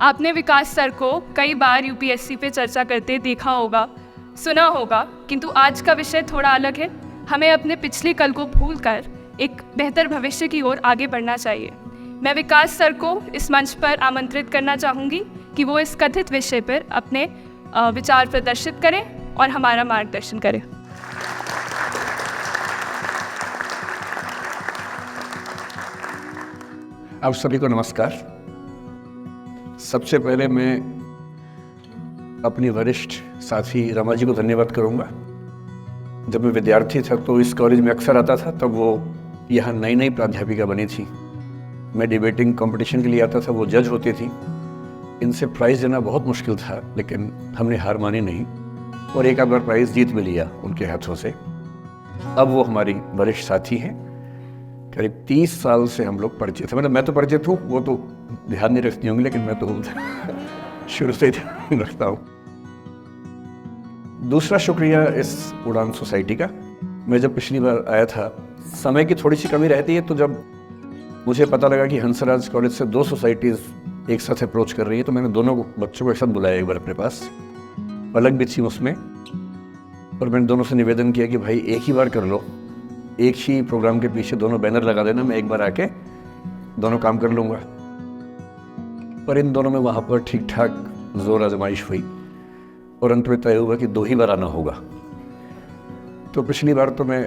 आपने विकास सर को कई बार यूपीएससी पे चर्चा करते देखा होगा, सुना होगा, किंतु आज का विषय थोड़ा अलग है। हमें अपने पिछले कल को भूलकर एक बेहतर भविष्य की ओर आगे बढ़ना चाहिए। मैं विकास सर को इस मंच पर आमंत्रित करना चाहूँगी कि वो इस कथित विषय पर अपने विचार प्रदर्शित करें और हमारा मार्गदर्शन करें। आप सभी को नमस्कार। सबसे पहले मैं अपनी वरिष्ठ साथी रमा जी को धन्यवाद करूंगा। जब मैं विद्यार्थी था तो इस कॉलेज में अक्सर आता था, तब वो यहाँ नई नई प्राध्यापिका बनी थी। मैं डिबेटिंग कंपटीशन के लिए आता था, वो जज होती थी। इनसे प्राइज़ देना बहुत मुश्किल था, लेकिन हमने हार मानी नहीं और एक आध बार प्राइज़ जीत भी लिया उनके हाथों से। अब वो हमारी वरिष्ठ साथी हैं। करीब 30 साल से हम लोग परिचित हैं। मतलब मैं तो परिचित हूँ, वो तो ध्यान नहीं रखती होंगी, लेकिन मैं तो शुरू से ही ध्यान रखता हूँ। दूसरा शुक्रिया इस उड़ान सोसाइटी का। मैं जब पिछली बार आया था, समय की थोड़ी सी कमी रहती है, तो जब मुझे पता लगा कि हंसराज कॉलेज से 2 सोसाइटीज़ एक साथ अप्रोच कर रही है, तो मैंने दोनों बच्चों को एक साथ बुलाया एक बार अपने पास। अलग भी थी उसमें, और मैंने दोनों से निवेदन किया कि भाई एक ही बार कर लो, एक ही प्रोग्राम के पीछे दोनों बैनर लगा देना, मैं एक बार आके दोनों काम कर लूँगा। पर इन दोनों में वहाँ पर ठीक ठाक जोर आजमाइश हुई और अंत में तय हुआ कि 2 ही बार आना होगा। तो पिछली बार तो मैं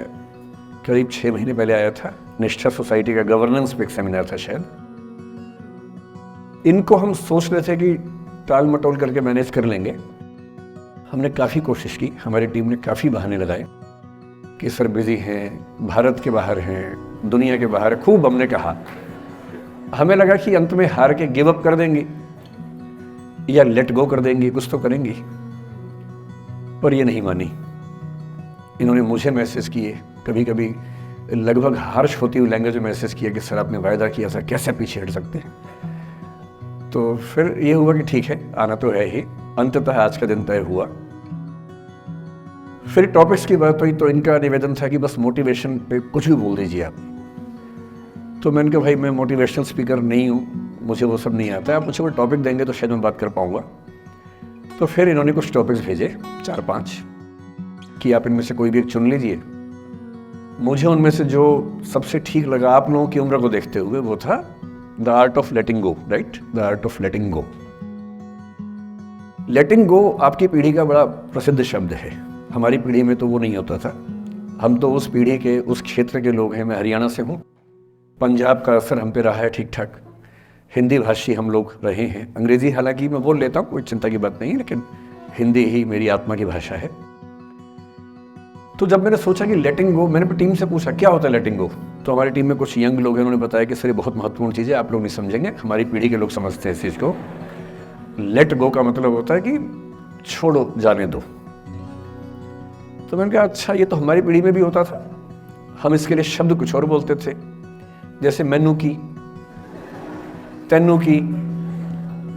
करीब 6 महीने पहले आया था। निष्ठा सोसाइटी का गवर्नेंस पे एक सेमिनार था शायद। इनको हम सोच रहे थे कि टाल मटोल करके मैनेज कर लेंगे। हमने काफ़ी कोशिश की, हमारी टीम ने काफ़ी बहाने लगाए कि सर बिजी हैं, भारत के बाहर हैं, दुनिया के बाहर। खूब हमने कहा। हमें लगा कि अंत में हार के गिव अप कर देंगे या लेट गो कर देंगे, कुछ तो करेंगे। पर ये नहीं मानी। इन्होंने मुझे मैसेज किए, कभी कभी लगभग हार्श होती हुई लैंग्वेज में मैसेज किया कि सर आपने वायदा किया था, कैसे पीछे हट सकते हैं। तो फिर ये हुआ कि ठीक है, आना तो है ही। अंततः आज का दिन तय हुआ। फिर टॉपिक्स की बात हुई तो इनका निवेदन था कि बस मोटिवेशन पे कुछ भी बोल दीजिए आप। तो मैंने कहा भाई मैं मोटिवेशनल स्पीकर नहीं हूँ, मुझे वो सब नहीं आता है। आप मुझे वो टॉपिक देंगे तो शायद मैं बात कर पाऊँगा। तो फिर इन्होंने कुछ टॉपिक्स भेजे 4-5 कि आप इनमें से कोई भी एक चुन लीजिए। मुझे उनमें से जो सबसे ठीक लगा आप लोगों की उम्र को देखते हुए, वो था the art of letting go. Right, the art of letting go. Letting go आपकी पीढ़ी का बड़ा प्रसिद्ध शब्द है। हमारी पीढ़ी में तो वो नहीं होता था। हम तो उस पीढ़ी के, उस क्षेत्र के लोग हैं। मैं हरियाणा से हूँ। पंजाब का असर हम पे रहा है ठीक ठाक। हिंदी भाषी हम लोग रहे हैं। अंग्रेजी हालांकि मैं बोल लेता हूँ, कोई चिंता की बात नहीं, लेकिन हिंदी ही मेरी आत्मा की भाषा है। तो जब मैंने सोचा कि लेटिंग गो, मैंने टीम से पूछा क्या होता है लेटिंग गो। तो हमारी टीम में कुछ यंग लोग हैं, उन्होंने बताया कि सर ये बहुत महत्वपूर्ण चीज़ है, आप लोग नहीं समझेंगे, हमारी पीढ़ी के लोग समझते हैं इस चीज़ को। लेट गो का मतलब होता है कि छोड़ो, जाने दो। तो मैंने कहा अच्छा, ये तो हमारी पीढ़ी में भी होता था। हम इसके लिए शब्द कुछ और बोलते थे, जैसे मैनू की, तेनू की,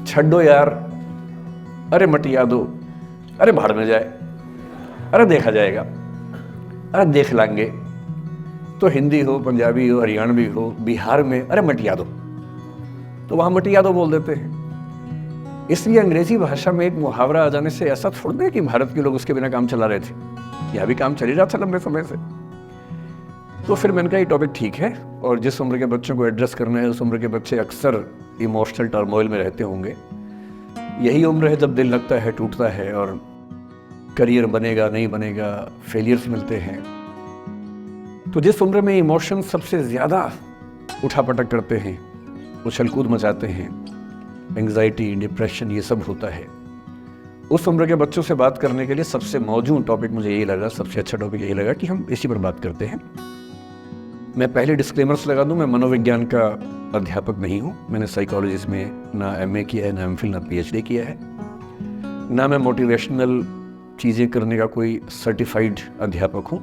छड्डो यार, अरे मटिया दो, अरे भाड़ में जाए, अरे देखा जाएगा, अरे देख लांगे। तो हिंदी हो, पंजाबी हो, हरियाणवी हो, बिहार में अरे मटिया दो, तो वहाँ मटिया दो बोल देते हैं। इसलिए अंग्रेजी भाषा में एक मुहावरा आ जाने से ऐसा थोड़ा है कि भारत के लोग उसके बिना काम चला रहे थे। यहाँ भी काम चल ही रहा था लंबे समय से। तो फिर मैंने कहा ये टॉपिक ठीक है, और जिस उम्र के बच्चों को एड्रेस करना है, उस उम्र के बच्चे अक्सर इमोशनल टर्मोइल में रहते होंगे। यही उम्र है जब दिल लगता है, टूटता है, और करियर बनेगा नहीं बनेगा, फेलियर्स मिलते हैं। तो जिस उम्र में इमोशन सबसे ज़्यादा उठापटक करते हैं, उछल कूद मचाते हैं, एंग्जाइटी, डिप्रेशन, ये सब होता है, उस उम्र के बच्चों से बात करने के लिए सबसे मौजूद टॉपिक मुझे यही लगा, सबसे अच्छा टॉपिक यही लगा कि हम इसी पर बात करते हैं। मैं पहले डिस्क्लेमर्स लगा दूं, मैं मनोविज्ञान का अध्यापक नहीं हूं। मैंने साइकोलॉजी में ना एमए किया है, ना एमफिल, ना पीएचडी किया है। ना मैं मोटिवेशनल चीज़ें करने का कोई सर्टिफाइड अध्यापक हूं।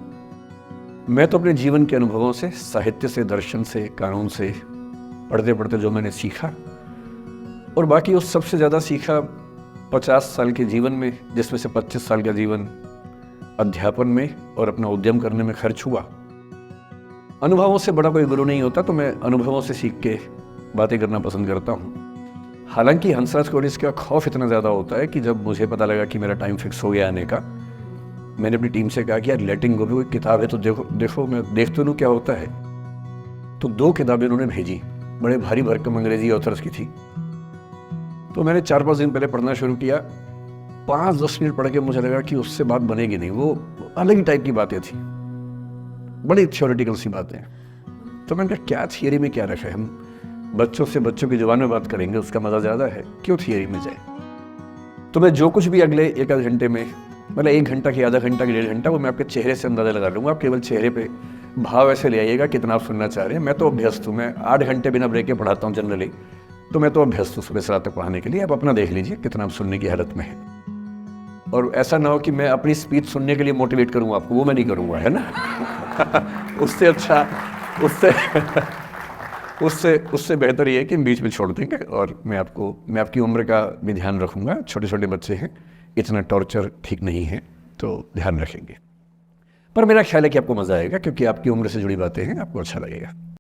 मैं तो अपने जीवन के अनुभवों से, साहित्य से, दर्शन से, कानून से, पढ़ते पढ़ते जो मैंने सीखा, और बाकी उस सबसे ज़्यादा सीखा 50 साल के जीवन में, जिसमें से 25 साल का जीवन अध्यापन में और अपना उद्यम करने में खर्च हुआ। अनुभवों से बड़ा कोई गुरु नहीं होता, तो मैं अनुभवों से सीख के बातें करना पसंद करता हूँ। हालांकि हंसराज कोरिस का खौफ इतना ज़्यादा होता है कि जब मुझे पता लगा कि मेरा टाइम फिक्स हो गया आने का, मैंने अपनी टीम से कहा कि यार लेटिंग गो भी कोई किताब है तो देखो मैं देख तो लूँ क्या होता है। तो 2 किताबें उन्होंने भेजी, बड़े भारी भरकम अंग्रेजी ऑथर्स की थी। तो मैंने 4-5 दिन पहले पढ़ना शुरू किया। 5-10 मिनट पढ़ के मुझे लगा कि उससे बात बनेगी नहीं, वो अलग ही टाइप की बातें थी, बड़ी थ्योरेटिकल सी बातें। तो मैंने कहा क्या थियरी में क्या रखा है, हम बच्चों से बच्चों की जुबान में बात करेंगे, उसका मज़ा ज़्यादा है, क्यों थियरी में जाए। तो मैं जो कुछ भी अगले 1 घंटे में, मतलब 1 घंटा की, आधा घंटा की, 1.5 घंटा, वो मैं आपके चेहरे से अंदाज़ा लगा लूँगा। आप केवल चेहरे पे भाव ऐसे ले आइएगा कितना आप सुनना चाह रहे हैं। मैं तो अभ्यस्त हूँ, मैं 8 घंटे बिना ब्रेक के पढ़ाता हूँ जनरली, तो मैं तो अभ्यस्त हूँ सुबह से रात तक पढ़ाने के लिए। आप अपना देख लीजिए कितना आप सुनने की हालत में है। और ऐसा ना हो कि मैं अपनी स्पीच सुनने के लिए मोटिवेट करूँ आपको, वो मैं नहीं करूँगा, है ना। उससे अच्छा, उससे बेहतर ये है कि बीच में छोड़ देंगे। और मैं आपकी उम्र का भी ध्यान रखूँगा, छोटे छोटे बच्चे हैं, इतना टॉर्चर ठीक नहीं है, तो ध्यान रखेंगे। पर मेरा ख्याल है कि आपको मज़ा आएगा, क्योंकि आपकी उम्र से जुड़ी बातें हैं, आपको अच्छा लगेगा।